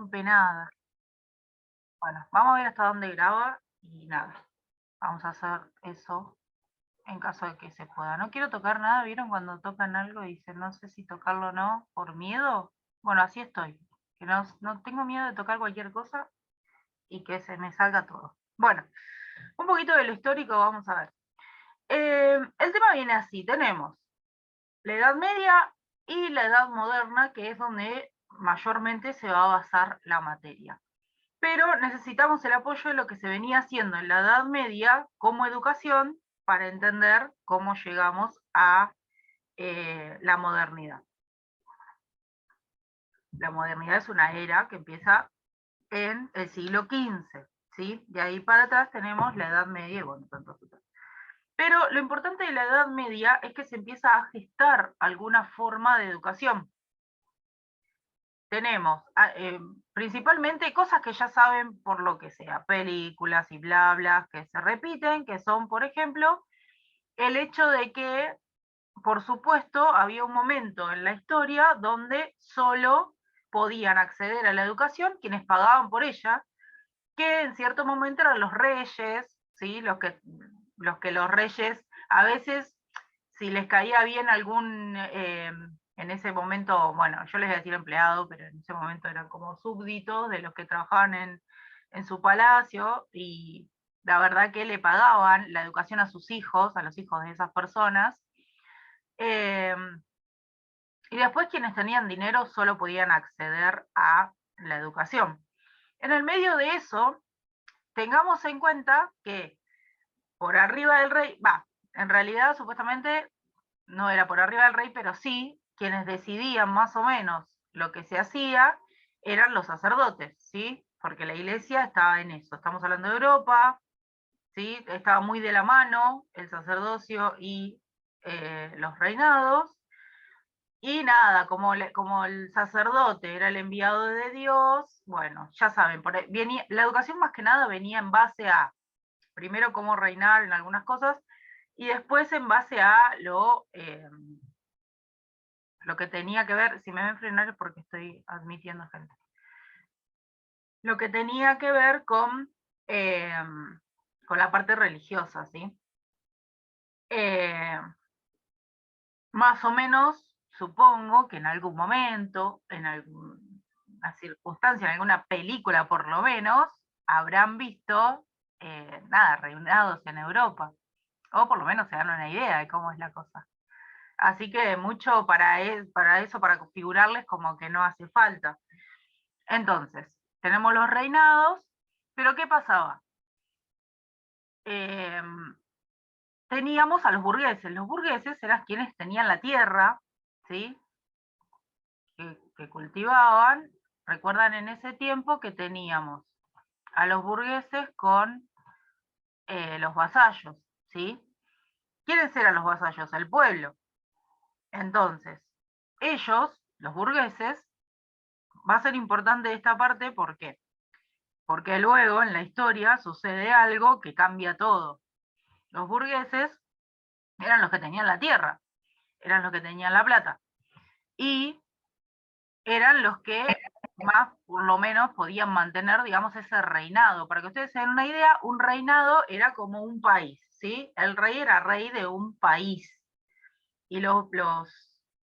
rompe nada. Bueno, vamos a ver hasta dónde graba y nada, vamos a hacer eso en caso de que se pueda. No quiero tocar nada, ¿vieron cuando tocan algo y dicen no sé si tocarlo o no por miedo? Bueno, así estoy, que no tengo miedo de tocar cualquier cosa y que se me salga todo. Bueno, un poquito de lo histórico vamos a ver. El tema viene así, tenemos la Edad Media y la Edad Moderna, que es donde mayormente se va a basar la materia. Pero necesitamos el apoyo de lo que se venía haciendo en la Edad Media como educación para entender cómo llegamos a la modernidad. La modernidad es una era que empieza en el siglo XV, ¿sí? De ahí para atrás tenemos la Edad Media y bueno, tanto. Pero lo importante de la Edad Media es que se empieza a gestar alguna forma de educación. Tenemos principalmente cosas que ya saben por lo que sea, películas y bla, bla, que se repiten, que son, por ejemplo, el hecho de que, por supuesto, había un momento en la historia donde solo podían acceder a la educación quienes pagaban por ella, que en cierto momento eran los reyes, ¿sí? Los reyes, a veces, si les caía bien algún, en ese momento, bueno, yo les voy a decir empleado, pero en ese momento eran como súbditos de los que trabajaban en su palacio, y la verdad que le pagaban la educación a sus hijos, a los hijos de esas personas, y después quienes tenían dinero solo podían acceder a la educación. En el medio de eso, tengamos en cuenta que por arriba del rey, en realidad supuestamente no era por arriba del rey, pero sí, quienes decidían más o menos lo que se hacía eran los sacerdotes, ¿sí? Porque la iglesia estaba en eso. Estamos hablando de Europa, ¿sí? Estaba muy de la mano el sacerdocio y los reinados. Y nada, como el sacerdote era el enviado de Dios, bueno, ya saben, la educación más que nada venía en base a, primero, cómo reinar en algunas cosas, y después en base a lo que tenía que ver, si me ven frenar es porque estoy admitiendo gente, lo que tenía que ver eh, con la parte religiosa, ¿sí? Más o menos, supongo que en algún momento, en alguna circunstancia, en alguna película por lo menos, habrán visto, nada, reinados en Europa, o por lo menos se dan una idea de cómo es la cosa. Así que mucho para eso, para configurarles, como que no hace falta. Entonces, tenemos los reinados, pero ¿qué pasaba? Teníamos a los burgueses. Los burgueses eran quienes tenían la tierra, ¿sí? Que cultivaban. Recuerdan en ese tiempo que teníamos a los burgueses con los vasallos, ¿sí? ¿Quiénes eran los vasallos? El pueblo. Entonces, ellos, los burgueses, va a ser importante esta parte, ¿por qué? Porque luego en la historia sucede algo que cambia todo. Los burgueses eran los que tenían la tierra, eran los que tenían la plata, y eran los que más, por lo menos, podían mantener, digamos, ese reinado. Para que ustedes se den una idea, un reinado era como un país, ¿sí? El rey era rey de un país, y los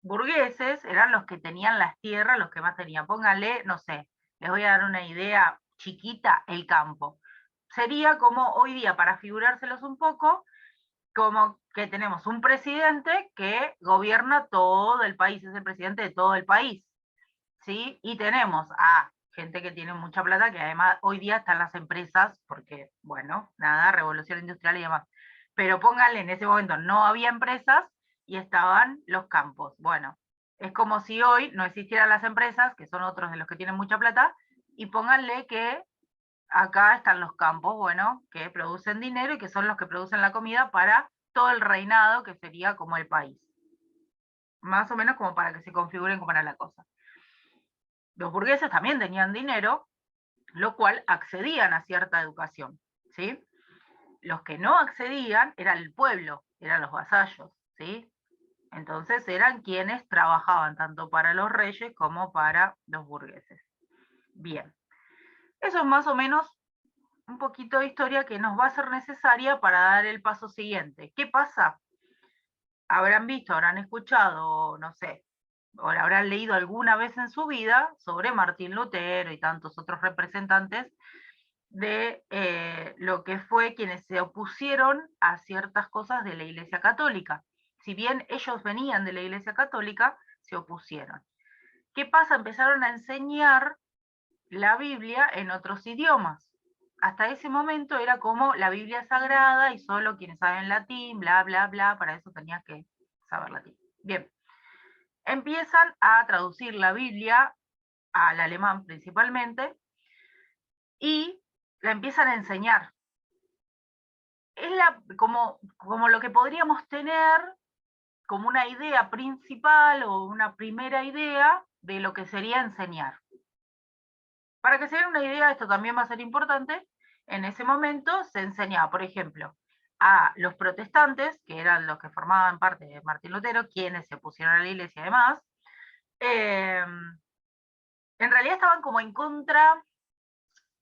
burgueses eran los que tenían las tierras, los que más tenían. Pónganle, no sé, les voy a dar una idea chiquita, el campo. Sería como hoy día, para figurárselos un poco, como que tenemos un presidente que gobierna todo el país, es el presidente de todo el país, ¿sí? Y tenemos a gente que tiene mucha plata, que además hoy día están las empresas, porque, bueno, nada, revolución industrial y demás. Pero pónganle, en ese momento no había empresas y estaban los campos. Bueno, es como si hoy no existieran las empresas, que son otros de los que tienen mucha plata, y pónganle que acá están los campos, bueno, que producen dinero y que son los que producen la comida para todo el reinado, que sería como el país. Más o menos como para que se configuren cómo era la cosa. Los burgueses también tenían dinero, lo cual accedían a cierta educación, ¿sí? Los que no accedían era el pueblo, eran los vasallos, ¿sí? Entonces eran quienes trabajaban tanto para los reyes como para los burgueses. Bien. Eso es más o menos un poquito de historia que nos va a ser necesaria para dar el paso siguiente. ¿Qué pasa? Habrán visto, habrán escuchado, no sé, o habrán leído alguna vez en su vida sobre Martín Lutero y tantos otros representantes de lo que fue quienes se opusieron a ciertas cosas de la Iglesia Católica. Si bien ellos venían de la Iglesia Católica, se opusieron. ¿Qué pasa? Empezaron a enseñar la Biblia en otros idiomas. Hasta ese momento era como la Biblia sagrada y solo quienes saben latín, bla, bla, bla, para eso tenías que saber latín. Bien, empiezan a traducir la Biblia al alemán principalmente y la empiezan a enseñar. Es como lo que podríamos tener como una idea principal o una primera idea de lo que sería enseñar. Para que se den una idea, esto también va a ser importante, en ese momento se enseñaba, por ejemplo, a los protestantes, que eran los que formaban parte de Martín Lutero, quienes se opusieron a la iglesia y demás, en realidad estaban como en contra,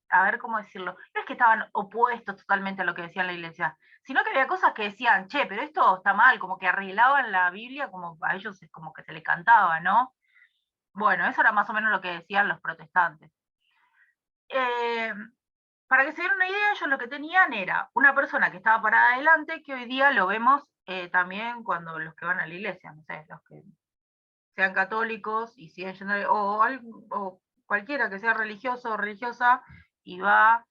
a ver cómo decirlo, no es que estaban opuestos totalmente a lo que decía la iglesia, sino que había cosas que decían, che, pero esto está mal, como que arreglaban la Biblia como a ellos como que se les cantaba, ¿no? Bueno, eso era más o menos lo que decían los protestantes. Para que se den una idea, ellos lo que tenían era una persona que estaba parada adelante, que hoy día lo vemos también cuando los que van a la iglesia, no sé, los que sean católicos y siguen yendo, o cualquiera que sea religioso o religiosa y va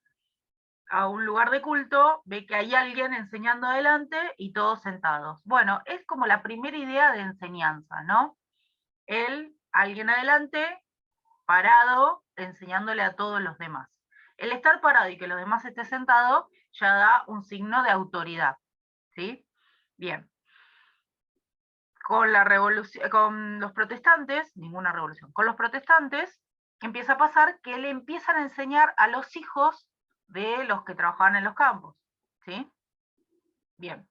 a un lugar de culto, ve que hay alguien enseñando adelante y todos sentados. Bueno, es como la primera idea de enseñanza, ¿no? Alguien adelante, parado, enseñándole a todos los demás. El estar parado y que los demás estén sentados ya da un signo de autoridad, ¿sí? Bien. Con la revolución, con los protestantes, ninguna revolución, con los protestantes empieza a pasar que le empiezan a enseñar a los hijos de los que trabajaban en los campos, ¿sí? Bien.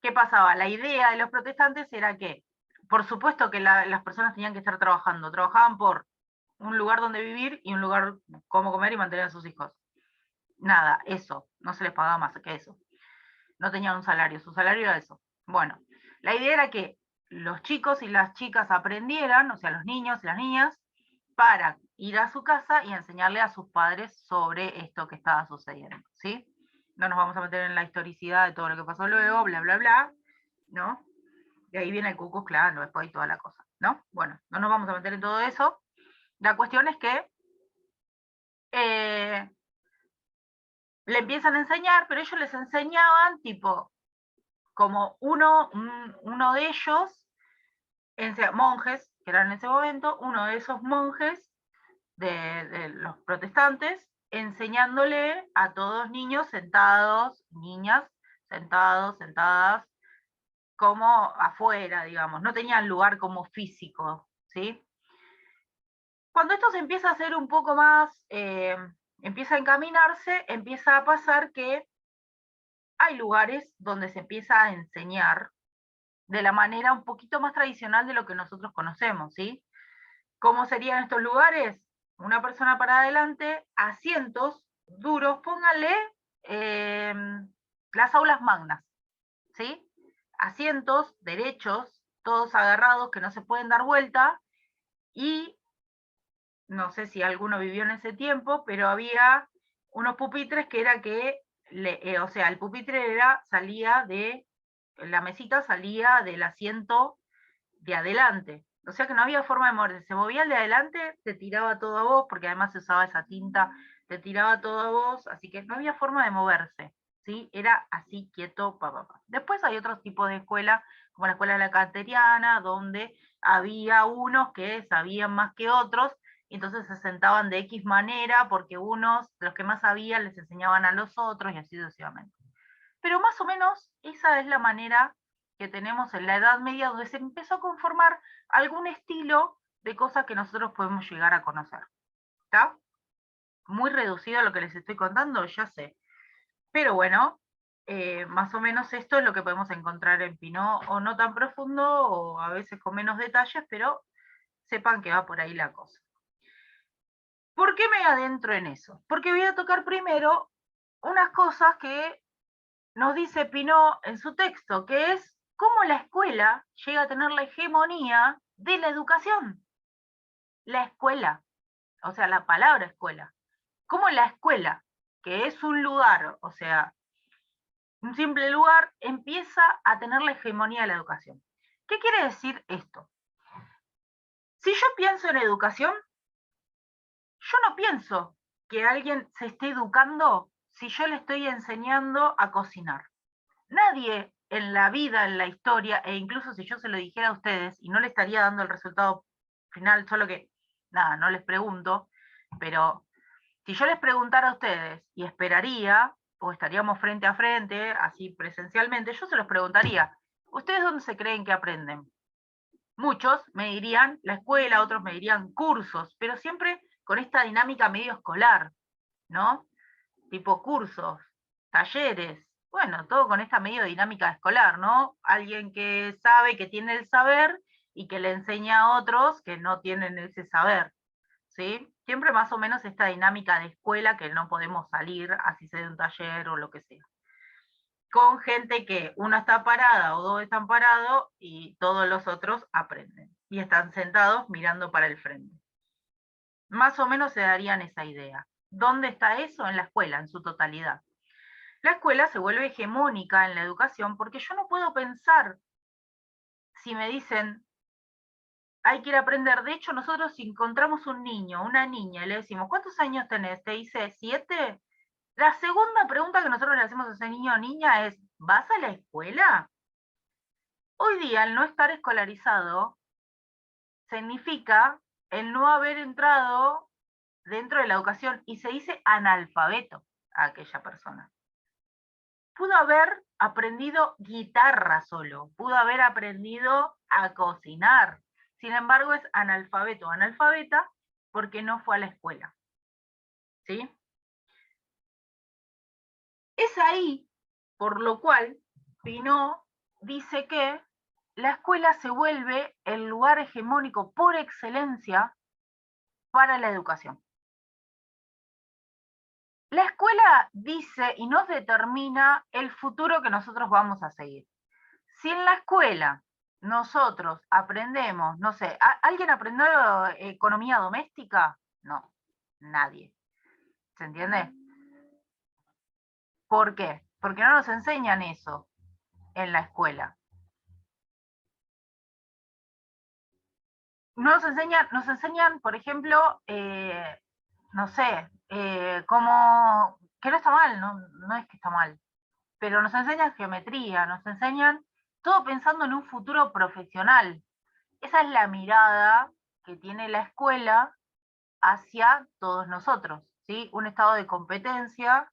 ¿Qué pasaba? La idea de los protestantes era que, por supuesto que las personas tenían que estar trabajando, trabajaban por un lugar donde vivir y un lugar cómo comer y mantener a sus hijos. Nada, eso, no se les pagaba más que eso. No tenían un salario, su salario era eso. Bueno, la idea era que los chicos y las chicas aprendieran, o sea, los niños y las niñas, para ir a su casa y enseñarle a sus padres sobre esto que estaba sucediendo, ¿sí? No nos vamos a meter en la historicidad de todo lo que pasó luego, bla, bla, bla, ¿no? De ahí viene el Ku Klux Klan, después y toda la cosa, ¿no? Bueno, no nos vamos a meter en todo eso. La cuestión es que le empiezan a enseñar, pero ellos les enseñaban tipo, como uno de ellos, monjes, que eran en ese momento, uno de esos monjes de los protestantes, enseñándole a todos niños sentados, niñas sentados, sentadas, como afuera, digamos, no tenían lugar como físico, ¿sí? Cuando esto se empieza a hacer un poco más, empieza a encaminarse, empieza a pasar que hay lugares donde se empieza a enseñar de la manera un poquito más tradicional de lo que nosotros conocemos, ¿sí? ¿Cómo serían estos lugares? Una persona para adelante, asientos duros, pónganle eh, las aulas magnas, ¿sí? Asientos derechos, todos agarrados, que no se pueden dar vuelta, y no sé si alguno vivió en ese tiempo, pero había unos pupitres que era que, o sea, el pupitre salía de, la mesita salía del asiento de adelante. O sea que no había forma de moverse. Se movía el de adelante, te tiraba todo a vos, porque además se usaba esa tinta, te tiraba todo a vos, así que no había forma de moverse. ¿Sí? Era así quieto, pa, pa, pa. Después hay otros tipos de escuela, como la escuela de la Canteriana, donde había unos que sabían más que otros, y entonces se sentaban de X manera, porque unos, los que más sabían, les enseñaban a los otros, y así sucesivamente. Pero más o menos esa es la manera que tenemos en la Edad Media, donde se empezó a conformar algún estilo de cosas que nosotros podemos llegar a conocer. ¿Está? Muy reducido lo que les estoy contando, ya sé. Pero bueno, más o menos esto es lo que podemos encontrar en Pinot, o no tan profundo, o a veces con menos detalles, pero sepan que va por ahí la cosa. ¿Por qué me adentro en eso? Porque voy a tocar primero unas cosas que nos dice Pinot en su texto, que es cómo la escuela llega a tener la hegemonía de la educación. La escuela, o sea, la palabra escuela. Cómo la escuela, que es un lugar, o sea, un simple lugar, empieza a tener la hegemonía de la educación. ¿Qué quiere decir esto? Si yo pienso en educación, yo no pienso que alguien se esté educando si yo le estoy enseñando a cocinar. Nadie en la vida, en la historia, e incluso si yo se lo dijera a ustedes y no le estaría dando el resultado final, solo que, nada, no les pregunto, pero si yo les preguntara a ustedes y esperaría, o estaríamos frente a frente, así presencialmente, yo se los preguntaría, ¿ustedes dónde se creen que aprenden? Muchos me dirían la escuela, otros me dirían cursos, pero siempre con esta dinámica medio escolar, ¿no? Tipo cursos, talleres, bueno, todo con esta medio dinámica escolar, ¿no? Alguien que sabe, que tiene el saber y que le enseña a otros que no tienen ese saber, ¿sí? Siempre más o menos esta dinámica de escuela que no podemos salir, así sea de un taller o lo que sea. Con gente que una está parada o dos están parados y todos los otros aprenden. Y están sentados mirando para el frente. Más o menos se darían esa idea. ¿Dónde está eso? En la escuela, en su totalidad. La escuela se vuelve hegemónica en la educación porque yo no puedo pensar si me dicen hay que ir a aprender. De hecho, nosotros si encontramos un niño, una niña, y le decimos, ¿cuántos años tenés? Te dice 7. La segunda pregunta que nosotros le hacemos a ese niño o niña es, ¿vas a la escuela? Hoy día, el no estar escolarizado significa el no haber entrado dentro de la educación y se dice analfabeto a aquella persona. Pudo haber aprendido guitarra solo, pudo haber aprendido a cocinar, sin embargo es analfabeto o analfabeta porque no fue a la escuela. ¿Sí? Es ahí, por lo cual, Pinot dice que la escuela se vuelve el lugar hegemónico por excelencia para la educación. La escuela dice y nos determina el futuro que nosotros vamos a seguir. Si en la escuela nosotros aprendemos, no sé, ¿alguien aprendió economía doméstica? No, nadie. ¿Se entiende? ¿Por qué? Porque no nos enseñan eso en la escuela. Nos enseñan, por ejemplo, no sé, cómo, que no está mal, no es que está mal, pero nos enseñan geometría, nos enseñan todo pensando en un futuro profesional. Esa es la mirada que tiene la escuela hacia todos nosotros, ¿sí? Un estado de competencia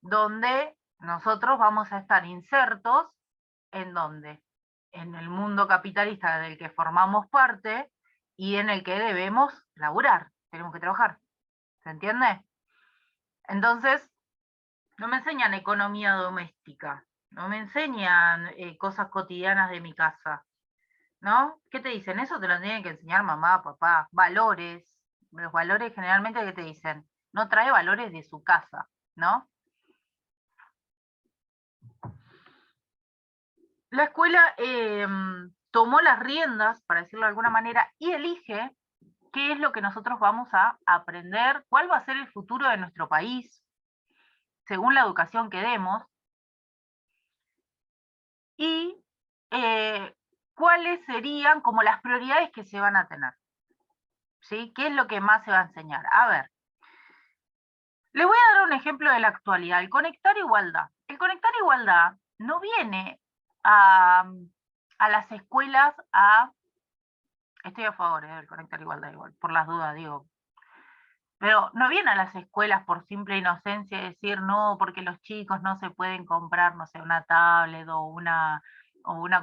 donde nosotros vamos a estar insertos en donde en el mundo capitalista del que formamos parte y en el que debemos laburar, tenemos que trabajar. ¿Se entiende? Entonces, no me enseñan economía doméstica, no me enseñan cosas cotidianas de mi casa, ¿no? ¿Qué te dicen? Eso te lo tienen que enseñar mamá, papá, valores. Los valores generalmente, ¿qué te dicen? No trae valores de su casa, ¿no? La escuela tomó las riendas, para decirlo de alguna manera, y elige qué es lo que nosotros vamos a aprender, cuál va a ser el futuro de nuestro país, según la educación que demos, y cuáles serían como las prioridades que se van a tener. ¿Sí? ¿Qué es lo que más se va a enseñar? A ver, le voy a dar un ejemplo de la actualidad, el conectar igualdad. El conectar igualdad no viene a las escuelas a... Estoy a favor del conectar igualdad igual, por las dudas digo. Pero no viene a las escuelas por simple inocencia decir no, porque los chicos no se pueden comprar, no sé, una tablet o una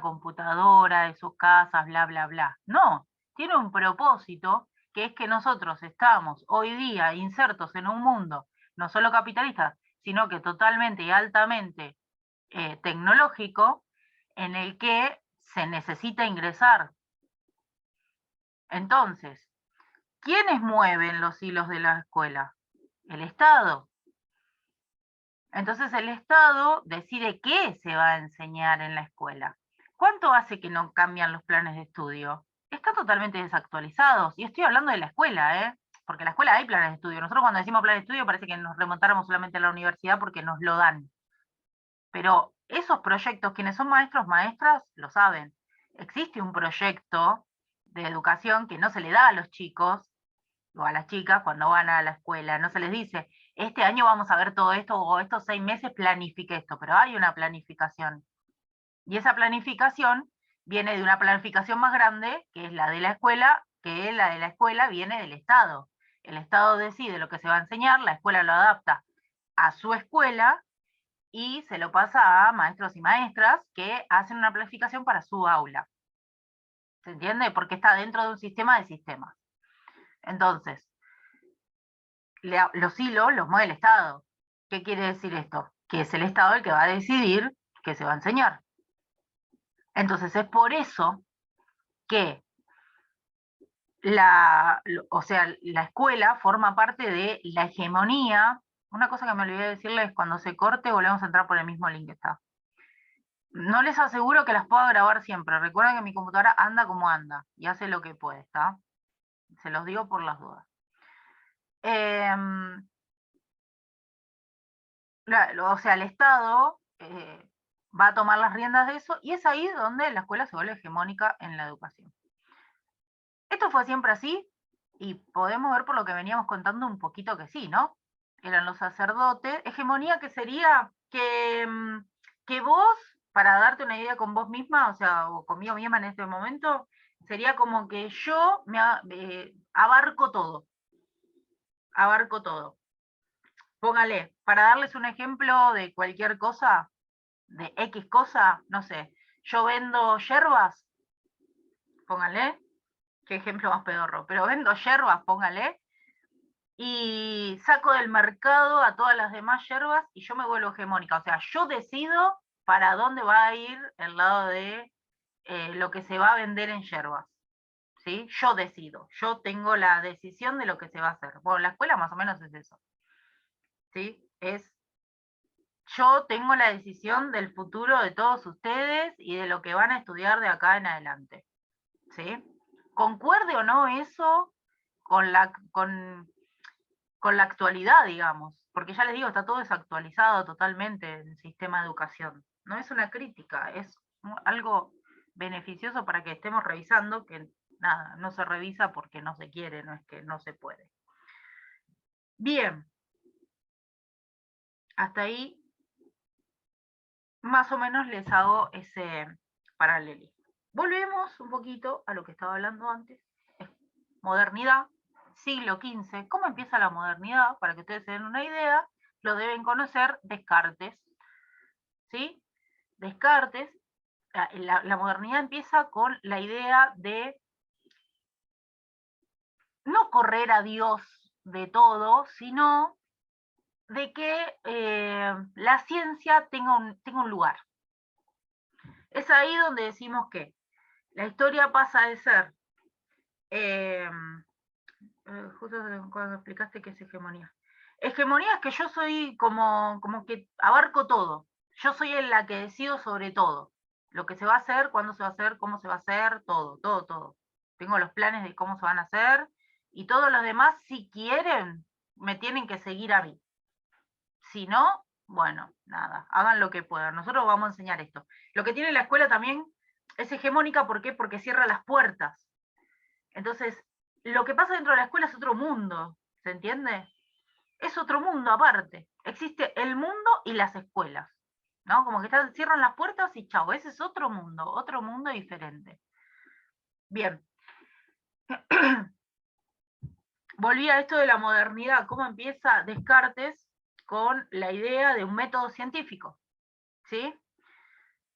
computadora de sus casas, bla, bla, bla. No, tiene un propósito que es que nosotros estamos hoy día insertos en un mundo, no solo capitalista, sino que totalmente y altamente tecnológico, en el que se necesita ingresar. Entonces, ¿quiénes mueven los hilos de la escuela? El Estado. Entonces el Estado decide qué se va a enseñar en la escuela. ¿Cuánto hace que no cambian los planes de estudio? Están totalmente desactualizados. Y estoy hablando de la escuela, ¿eh? Porque en la escuela hay planes de estudio. Nosotros cuando decimos planes de estudio parece que nos remontáramos solamente a la universidad porque nos lo dan. Pero esos proyectos, quienes son maestros, maestras, lo saben. Existe un proyecto de educación que no se le da a los chicos o a las chicas cuando van a la escuela. No se les dice, este año vamos a ver todo esto o estos 6 meses planifique esto, pero hay una planificación. Y esa planificación viene de una planificación más grande, que es la de la escuela, que la de la escuela viene del Estado. El Estado decide lo que se va a enseñar, la escuela lo adapta a su escuela y se lo pasa a maestros y maestras que hacen una planificación para su aula. ¿Se entiende? Porque está dentro de un sistema de sistemas. Entonces, los hilos los mueve el Estado. ¿Qué quiere decir esto? Que es el Estado el que va a decidir qué se va a enseñar. Entonces es por eso que la escuela forma parte de la hegemonía. Una cosa que me olvidé de decirles, cuando se corte volvemos a entrar por el mismo link que está. No les aseguro que las pueda grabar siempre. Recuerden que mi computadora anda como anda y hace lo que puede, ¿está? Se los digo por las dudas. El Estado va a tomar las riendas de eso y es ahí donde la escuela se vuelve hegemónica en la educación. Esto fue siempre así y podemos ver por lo que veníamos contando un poquito que sí, ¿no? Eran los sacerdotes. Hegemonía que sería que vos, para darte una idea con vos misma, o conmigo misma en este momento, sería como que yo abarco todo. Abarco todo. Póngale, para darles un ejemplo de cualquier cosa, de X cosa, no sé, yo vendo yerbas, póngale, qué ejemplo más pedorro, pero vendo yerbas, póngale, y saco del mercado a todas las demás yerbas y yo me vuelvo hegemónica. O sea, yo decido para dónde va a ir el lado de lo que se va a vender en yerbas. ¿Sí? Yo decido, yo tengo la decisión de lo que se va a hacer. Bueno, la escuela más o menos es eso. ¿Sí? Yo tengo la decisión del futuro de todos ustedes y de lo que van a estudiar de acá en adelante. ¿Sí? Concuerde o no eso con la actualidad, digamos, porque ya les digo, está todo desactualizado totalmente en el sistema de educación. No es una crítica, es algo beneficioso para que estemos revisando, que nada, no se revisa porque no se quiere, no es que no se puede. Bien, hasta ahí más o menos les hago ese paralelismo. Volvemos un poquito a lo que estaba hablando antes. Modernidad, siglo XV. ¿Cómo empieza la modernidad? Para que ustedes se den una idea, lo deben conocer Descartes. ¿Sí? Descartes, la modernidad empieza con la idea de no correr a Dios de todo, sino de que la ciencia tenga un lugar. Es ahí donde decimos que la historia pasa de ser, justo cuando explicaste qué es hegemonía. Hegemonía es que yo soy como que abarco todo. Yo soy la que decido sobre todo. Lo que se va a hacer, cuándo se va a hacer, cómo se va a hacer, todo, todo, todo. Tengo los planes de cómo se van a hacer y todos los demás, si quieren, me tienen que seguir a mí. Si no, bueno, nada, hagan lo que puedan. Nosotros vamos a enseñar esto. Lo que tiene la escuela también es hegemónica, ¿por qué? Porque cierra las puertas. Entonces, lo que pasa dentro de la escuela es otro mundo, ¿se entiende? Es otro mundo aparte. Existe el mundo y las escuelas, ¿no? Como que cierran las puertas y chao, ese es otro mundo diferente. Bien. Volví a esto de la modernidad, cómo empieza Descartes con la idea de un método científico, ¿sí?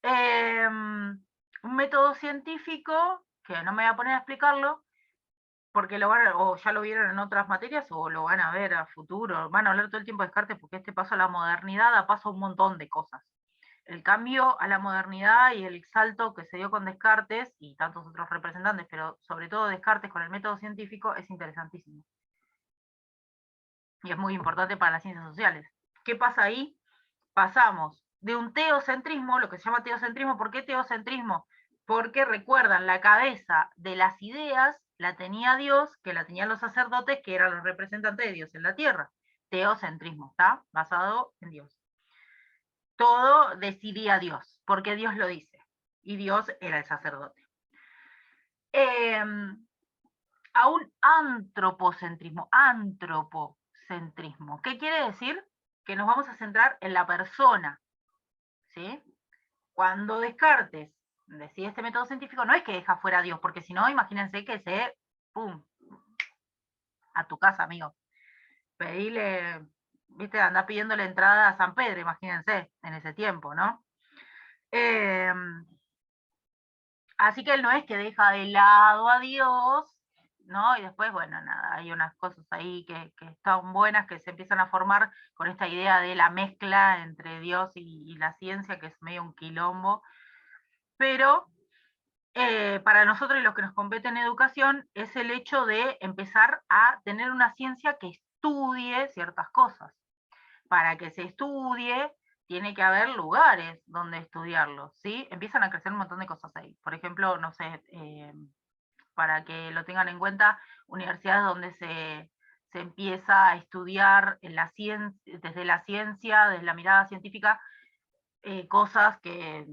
Un método científico, que no me voy a poner a explicarlo, porque o ya lo vieron en otras materias, o lo van a ver a futuro, van a hablar todo el tiempo de Descartes, porque este paso a la modernidad da paso a un montón de cosas. el cambio a la modernidad y el salto que se dio con Descartes y tantos otros representantes, pero sobre todo Descartes con el método científico, es interesantísimo. Y es muy importante para las ciencias sociales. ¿Qué pasa ahí? Pasamos de un teocentrismo, lo que se llama teocentrismo. ¿Por qué teocentrismo? Porque recuerdan, la cabeza de las ideas la tenía Dios, que la tenían los sacerdotes, que eran los representantes de Dios en la tierra. Teocentrismo, ¿está? Basado en Dios. Todo decidía Dios, porque Dios lo dice. Y Dios era el sacerdote. A un antropocentrismo. ¿Qué quiere decir? Que nos vamos a centrar en la persona, ¿sí? Cuando Descartes decide este método científico, no es que deja fuera a Dios, porque si no, imagínense que ¡pum!, a tu casa, amigo. Pedile, viste, anda pidiéndole entrada a San Pedro, imagínense, en ese tiempo, ¿no? Así que él no es que deja de lado a Dios, ¿no? Y después, bueno, nada, hay unas cosas ahí que están buenas, que se empiezan a formar con esta idea de la mezcla entre Dios y la ciencia, que es medio un quilombo. Pero para nosotros y los que nos compete en educación es el hecho de empezar a tener una ciencia que estudie ciertas cosas. Para que se estudie, tiene que haber lugares donde estudiarlo, ¿sí? Empiezan a crecer un montón de cosas ahí. Por ejemplo, no sé, para que lo tengan en cuenta, universidades donde se empieza a estudiar en desde la ciencia, desde la mirada científica, cosas que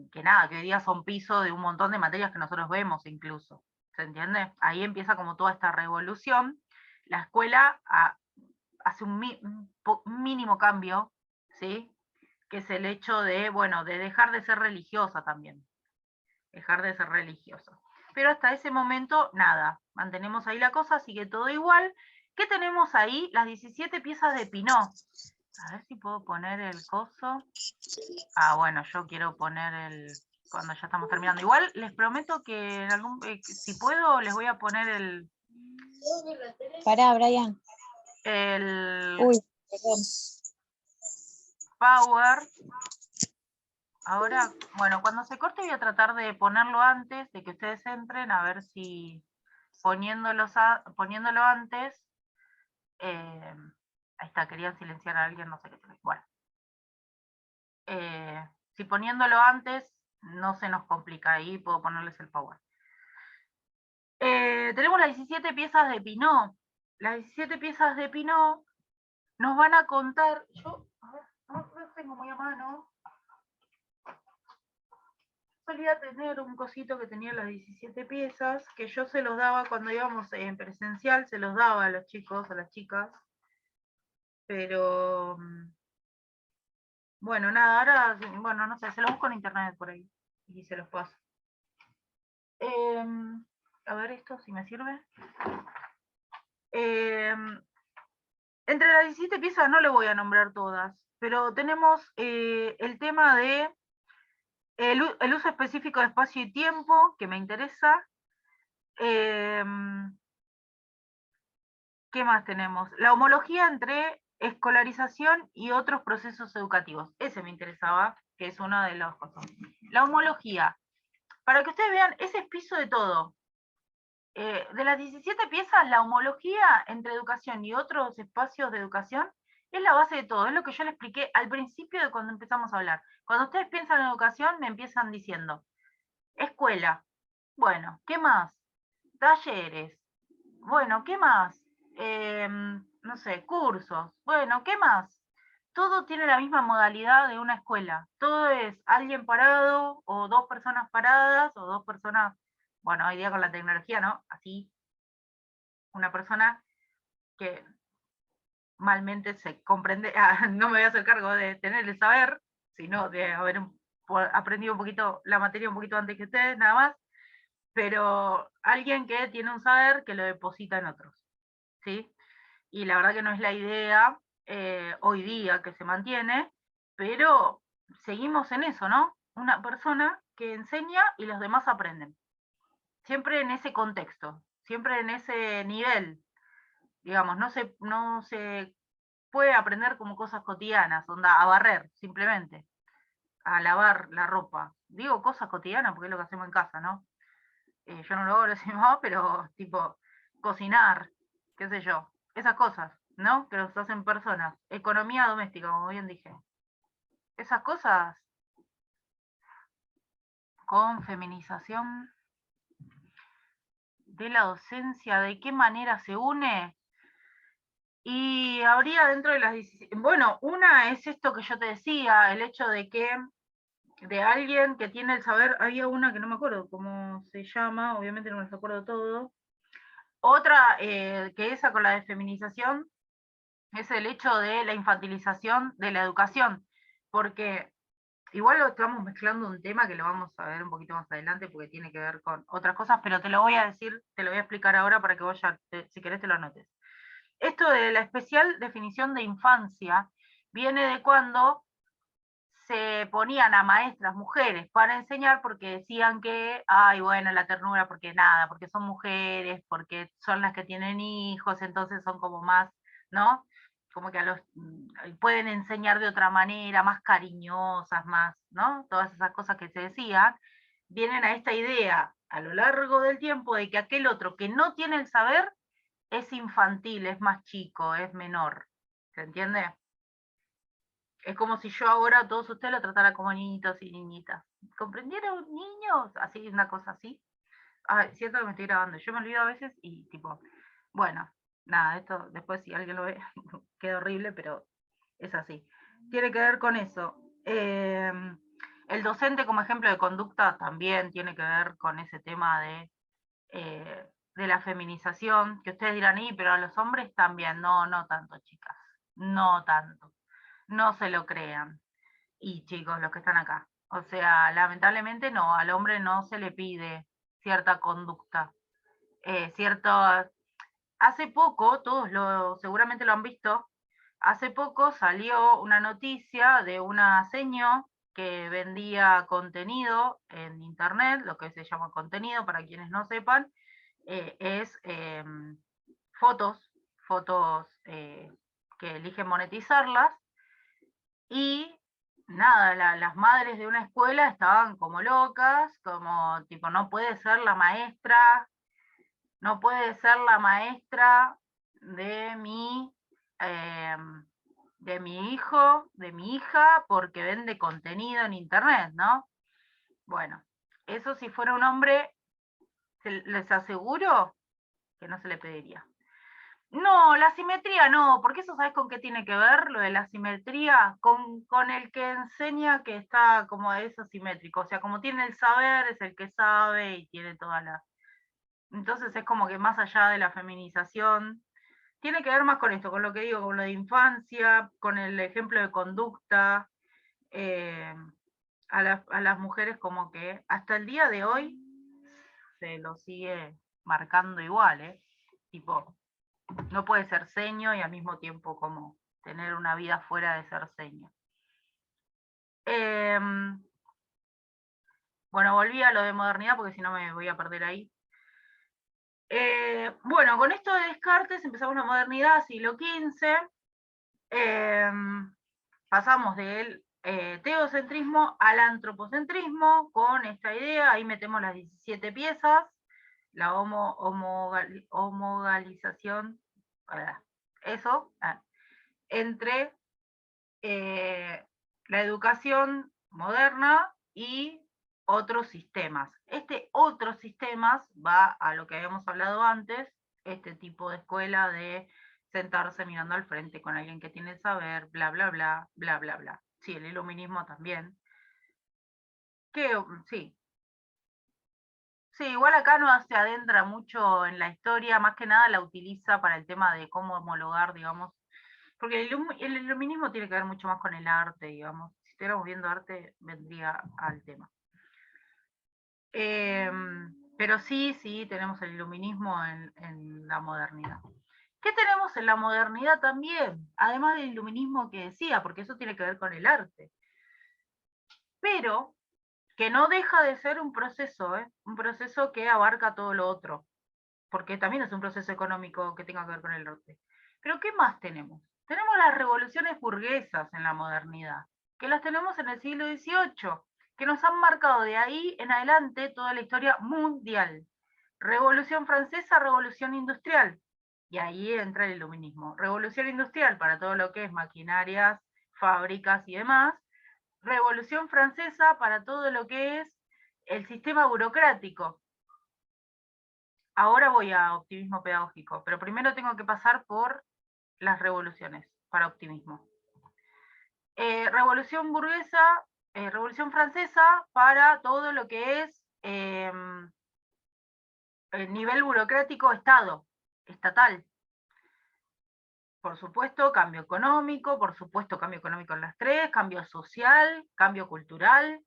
hoy día son piso de un montón de materias que nosotros vemos incluso. ¿Se entiende? Ahí empieza como toda esta revolución. La escuela hace un mínimo cambio, ¿sí? Que es el hecho de, bueno, de dejar de ser religiosa también. Dejar de ser religiosa. Pero hasta ese momento, nada. Mantenemos ahí la cosa, sigue todo igual. ¿Qué tenemos ahí? Las 17 piezas de Pinot. A ver si puedo poner el coso. Bueno, yo quiero poner cuando ya estamos terminando. Igual les prometo que si puedo, les voy a poner el... Pará, Brian. Perdón. Power. Ahora, bueno, cuando se corte voy a tratar de ponerlo antes, de que ustedes entren, a ver si poniéndolo antes... ahí está, quería silenciar a alguien, no sé qué. Bueno. Si poniéndolo antes, no se nos complica, ahí puedo ponerles el power. Tenemos las 17 piezas de Pinot. Las 17 piezas de Pinot nos van a contar... Yo, a ver, no lo tengo muy a mano. Solía tener un cosito que tenía las 17 piezas, que yo se los daba cuando íbamos en presencial, se los daba a los chicos, a las chicas. Pero... bueno, nada, ahora, bueno, no sé, se los busco en internet por ahí y se los paso. A ver esto, si me sirve. Entre las 17 piezas no le voy a nombrar todas, pero tenemos el tema de el uso específico de espacio y tiempo, que me interesa. ¿Qué más tenemos? La homología entre escolarización y otros procesos educativos. Ese me interesaba, que es uno de los cosas. La homología. Para que ustedes vean, ese es piso de todo. De las 17 piezas, la homología entre educación y otros espacios de educación es la base de todo. Es lo que yo les expliqué al principio de cuando empezamos a hablar. Cuando ustedes piensan en educación, me empiezan diciendo, escuela, bueno, ¿qué más? Talleres, bueno, ¿qué más? No sé, cursos, bueno, ¿qué más? Todo tiene la misma modalidad de una escuela. Todo es alguien parado, o dos personas paradas, o dos personas, bueno, hoy día con la tecnología, ¿no? Así, una persona que malmente se comprende, no me voy a hacer cargo de tener el saber, sino de haber aprendido un poquito la materia un poquito antes que ustedes, nada más, pero alguien que tiene un saber que lo deposita en otros, ¿sí? Y la verdad que no es la idea hoy día que se mantiene, pero seguimos en eso, ¿no? Una persona que enseña y los demás aprenden. Siempre en ese contexto, siempre en ese nivel, digamos, no se puede aprender como cosas cotidianas, onda, a barrer, simplemente. a lavar la ropa. Digo cosas cotidianas porque es lo que hacemos en casa, ¿no? Yo no lo hago, lo hace mi mamá, pero tipo, cocinar, qué sé yo, esas cosas, ¿no? Que los hacen personas. Economía doméstica, como bien dije. Esas cosas con feminización de la docencia, ¿de qué manera se une? Y habría dentro de las... Bueno, una es esto que yo te decía, el hecho de que de alguien que tiene el saber, había una que no me acuerdo cómo se llama, obviamente no me acuerdo todo. Otra, que esa con la de feminización, es el hecho de la infantilización de la educación, porque igual lo estamos mezclando un tema que lo vamos a ver un poquito más adelante porque tiene que ver con otras cosas, pero te lo voy a decir, te lo voy a explicar ahora para que vos ya, si querés, te lo anotes. Esto de la especial definición de infancia viene de cuando se ponían a maestras mujeres para enseñar porque decían que, ay, bueno, la ternura, porque nada, porque son mujeres, porque son las que tienen hijos, entonces son como más, ¿no? Como que a los pueden enseñar de otra manera, más cariñosas, más, ¿no? Todas esas cosas que se decían, vienen a esta idea a lo largo del tiempo de que aquel otro que no tiene el saber es infantil, es más chico, es menor. ¿Se entiende? Es como si yo ahora a todos ustedes lo tratara como niñitos y niñitas. ¿Comprendieron, niños? Así, una cosa así. Ah, siento que me estoy grabando. Yo me olvido a veces y tipo, bueno, nada, esto después si alguien lo ve, queda horrible, pero es así. Tiene que ver con eso. El docente como ejemplo de conducta también tiene que ver con ese tema de la feminización, que ustedes dirán, pero a los hombres también. No, no tanto, chicas. No tanto. No se lo crean. Y chicos, los que están acá. O sea, lamentablemente no, al hombre no se le pide cierta conducta. Cierto. Hace poco, seguramente lo han visto, hace poco salió una noticia de una seño que vendía contenido en internet, lo que se llama contenido, para quienes no sepan, es fotos, fotos que eligen monetizarlas, y nada, las madres de una escuela estaban como locas, como tipo, no puede ser la maestra, no puede ser la maestra de eh, de mi hijo, de mi hija, porque vende contenido en internet, ¿no? Bueno, eso si fuera un hombre, les aseguro que no se le pediría. No, la simetría no, porque eso sabes con qué tiene que ver lo de la simetría, con el que enseña que está como es asimétrico, o sea, como tiene el saber, es el que sabe y tiene toda la... Entonces es como que más allá de la feminización, tiene que ver más con esto, con lo que digo, con lo de infancia, con el ejemplo de conducta, eh, a las mujeres como que hasta el día de hoy se lo sigue marcando igual, ¿eh? Tipo, no puede ser seño y al mismo tiempo como tener una vida fuera de ser seño. Bueno, volví a lo de modernidad porque si no me voy a perder ahí. Bueno, con esto de Descartes empezamos la modernidad, siglo XV. Pasamos del teocentrismo al antropocentrismo con esta idea, ahí metemos las 17 piezas, la homogalización, eso, entre la educación moderna y otros sistemas. Este otros sistemas va a lo que habíamos hablado antes, este tipo de escuela de sentarse mirando al frente con alguien que tiene el saber, bla, bla, bla, bla, bla, bla. Sí, el iluminismo también. Que, sí. Sí, igual acá no se adentra mucho en la historia, más que nada la utiliza para el tema de cómo homologar, digamos, porque el iluminismo tiene que ver mucho más con el arte, digamos. Si estuviéramos viendo arte, vendría al tema. Pero sí, sí, tenemos el iluminismo en la modernidad. ¿Qué tenemos en la modernidad también? Además del iluminismo que decía, porque eso tiene que ver con el arte. Pero que no deja de ser un proceso que abarca todo lo otro, porque también es un proceso económico que tenga que ver con el arte. Pero ¿qué más tenemos? Tenemos las revoluciones burguesas en la modernidad. que las tenemos en el siglo XVIII, que nos han marcado de ahí en adelante toda la historia mundial. Revolución Francesa, Revolución Industrial, y ahí entra el iluminismo. Revolución Industrial para todo lo que es maquinarias, fábricas y demás. Revolución Francesa para todo lo que es el sistema burocrático. Ahora voy a optimismo pedagógico, pero primero tengo que pasar por las revoluciones para optimismo. Revolución burguesa, Revolución Francesa para todo lo que es el nivel burocrático estatal. Por supuesto, cambio económico, en las tres, cambio social, cambio cultural.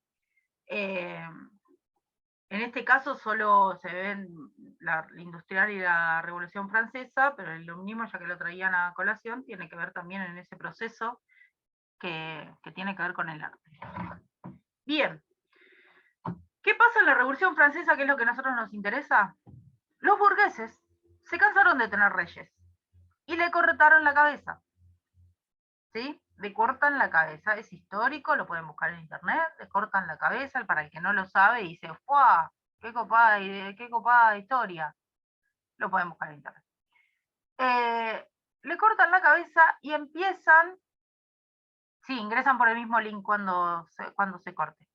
En este caso solo se ven la industrial y la Revolución Francesa, pero el iluminismo, ya que lo traían a colación, tiene que ver también en ese proceso que tiene que ver con el arte. Bien. ¿Qué pasa en la Revolución Francesa, que es lo que a nosotros nos interesa? Los burgueses se cansaron de tener reyes y le cortaron la cabeza. ¿Sí? Le cortan la cabeza, es histórico, lo pueden buscar en internet, le cortan la cabeza, para el que no lo sabe dice, ¡fuah! ¡Qué copada historia! Lo pueden buscar en internet. Le cortan la cabeza y empiezan, sí, ingresan por el mismo link cuando se corte,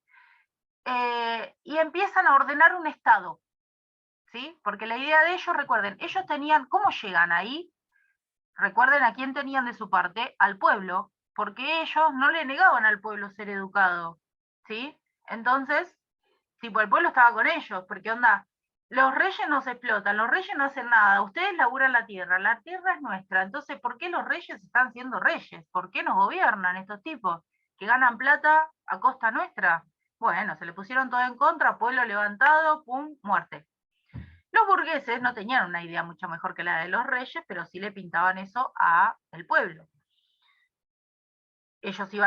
y empiezan a ordenar un estado, ¿sí? Porque la idea de ellos, recuerden, ellos tenían, ¿cómo llegan ahí? Recuerden a quién tenían de su parte, al pueblo, porque ellos no le negaban al pueblo ser educado, ¿sí? Entonces, tipo, el pueblo estaba con ellos, porque onda, los reyes nos explotan, los reyes no hacen nada, ustedes laburan la tierra es nuestra, entonces, ¿por qué los reyes están siendo reyes? ¿Por qué nos gobiernan estos tipos que ganan plata a costa nuestra? Bueno, se le pusieron todo en contra, pueblo levantado, pum, muerte. Los burgueses no tenían una idea mucho mejor que la de los reyes, pero sí le pintaban eso al pueblo. Ellos iban